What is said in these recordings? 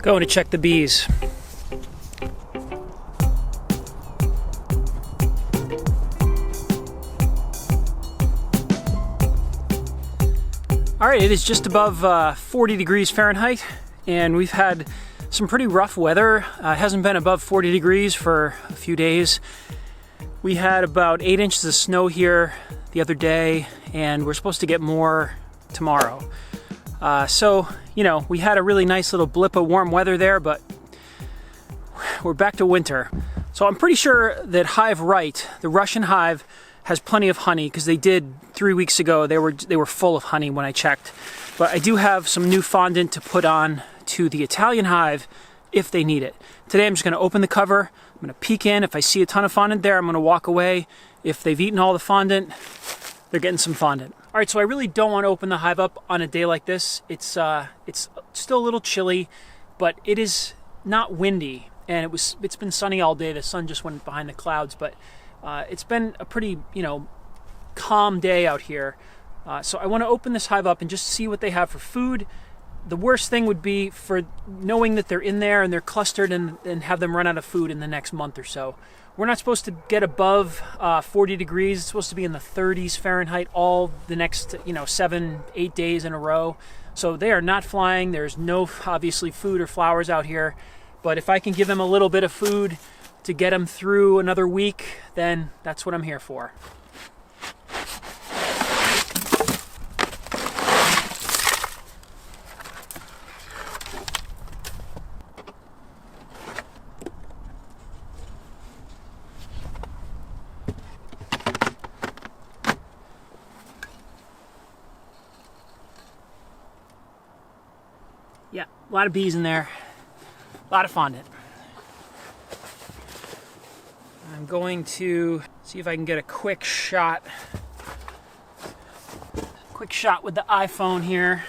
Going to check the bees. All right, it is just above 40 degrees Fahrenheit, and we've had some pretty rough weather. It hasn't been above 40 degrees for a few days. We had about 8 inches of snow here the other day, and we're supposed to get more tomorrow. So, you know, we had a really nice little blip of warm weather there, but we're back to winter. So I'm pretty sure that hive right, the Russian hive, has plenty of honey, because they did 3 weeks ago. They were full of honey when I checked. But I do have some new fondant to put on to the Italian hive if they need it. Today I'm just going to open the cover. I'm going to peek in. If I see a ton of fondant there, I'm going to walk away. If they've eaten all the fondant, they're getting some fondant. All right, so I really don't want to open the hive up on a day like this. It's still a little chilly, but it is not windy, and it's been sunny all day. The sun just went behind the clouds, but it's been a pretty, calm day out here. So I want to open this hive up and just see what they have for food. The worst thing would be for knowing that they're in there and they're clustered and have them run out of food in the next month or so. We're not supposed to get above 40 degrees. It's supposed to be in the 30s Fahrenheit all the next, 7-8 days in a row. So they are not flying. There's no, obviously, food or flowers out here. But if I can give them a little bit of food to get them through another week, then that's what I'm here for. Yeah, a lot of bees in there, a lot of fondant. I'm going to see if I can get a quick shot with the iPhone here.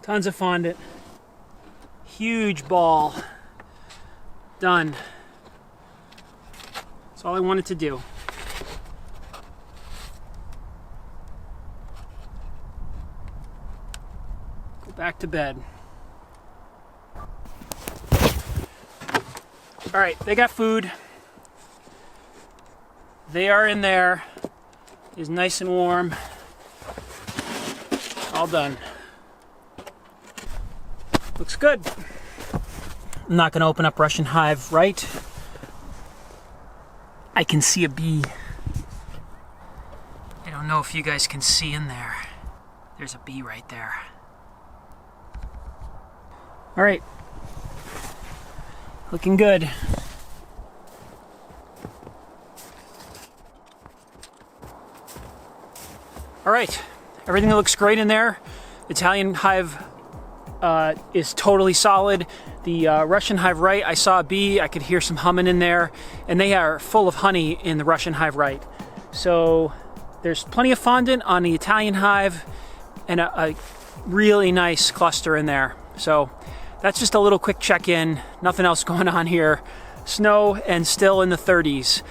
Tons of fondant. Huge ball. Done. That's all I wanted to do. Go back to bed. All right, they got food. They are in there. It's nice and warm. All done. Looks good. I'm not going to open up Russian hive right. I can see a bee. I don't know if you guys can see in there. There's a bee right there. All right. Looking good. All right. Everything looks great in there. Italian hive is totally solid. The Russian hive right, I saw a bee, I could hear some humming in there, and they are full of honey in the Russian hive right. So there's plenty of fondant on the Italian hive and a really nice cluster in there. So that's just a little quick check-in, nothing else going on here. Snow and still in the 30s.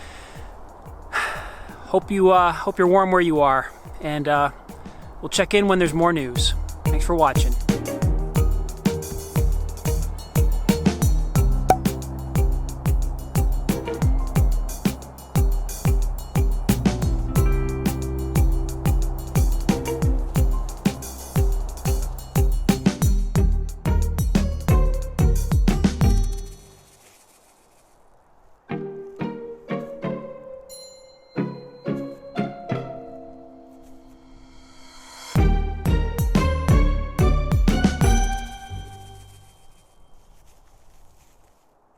Hope you're warm where you are, and we'll check in when there's more news. Thanks for watching.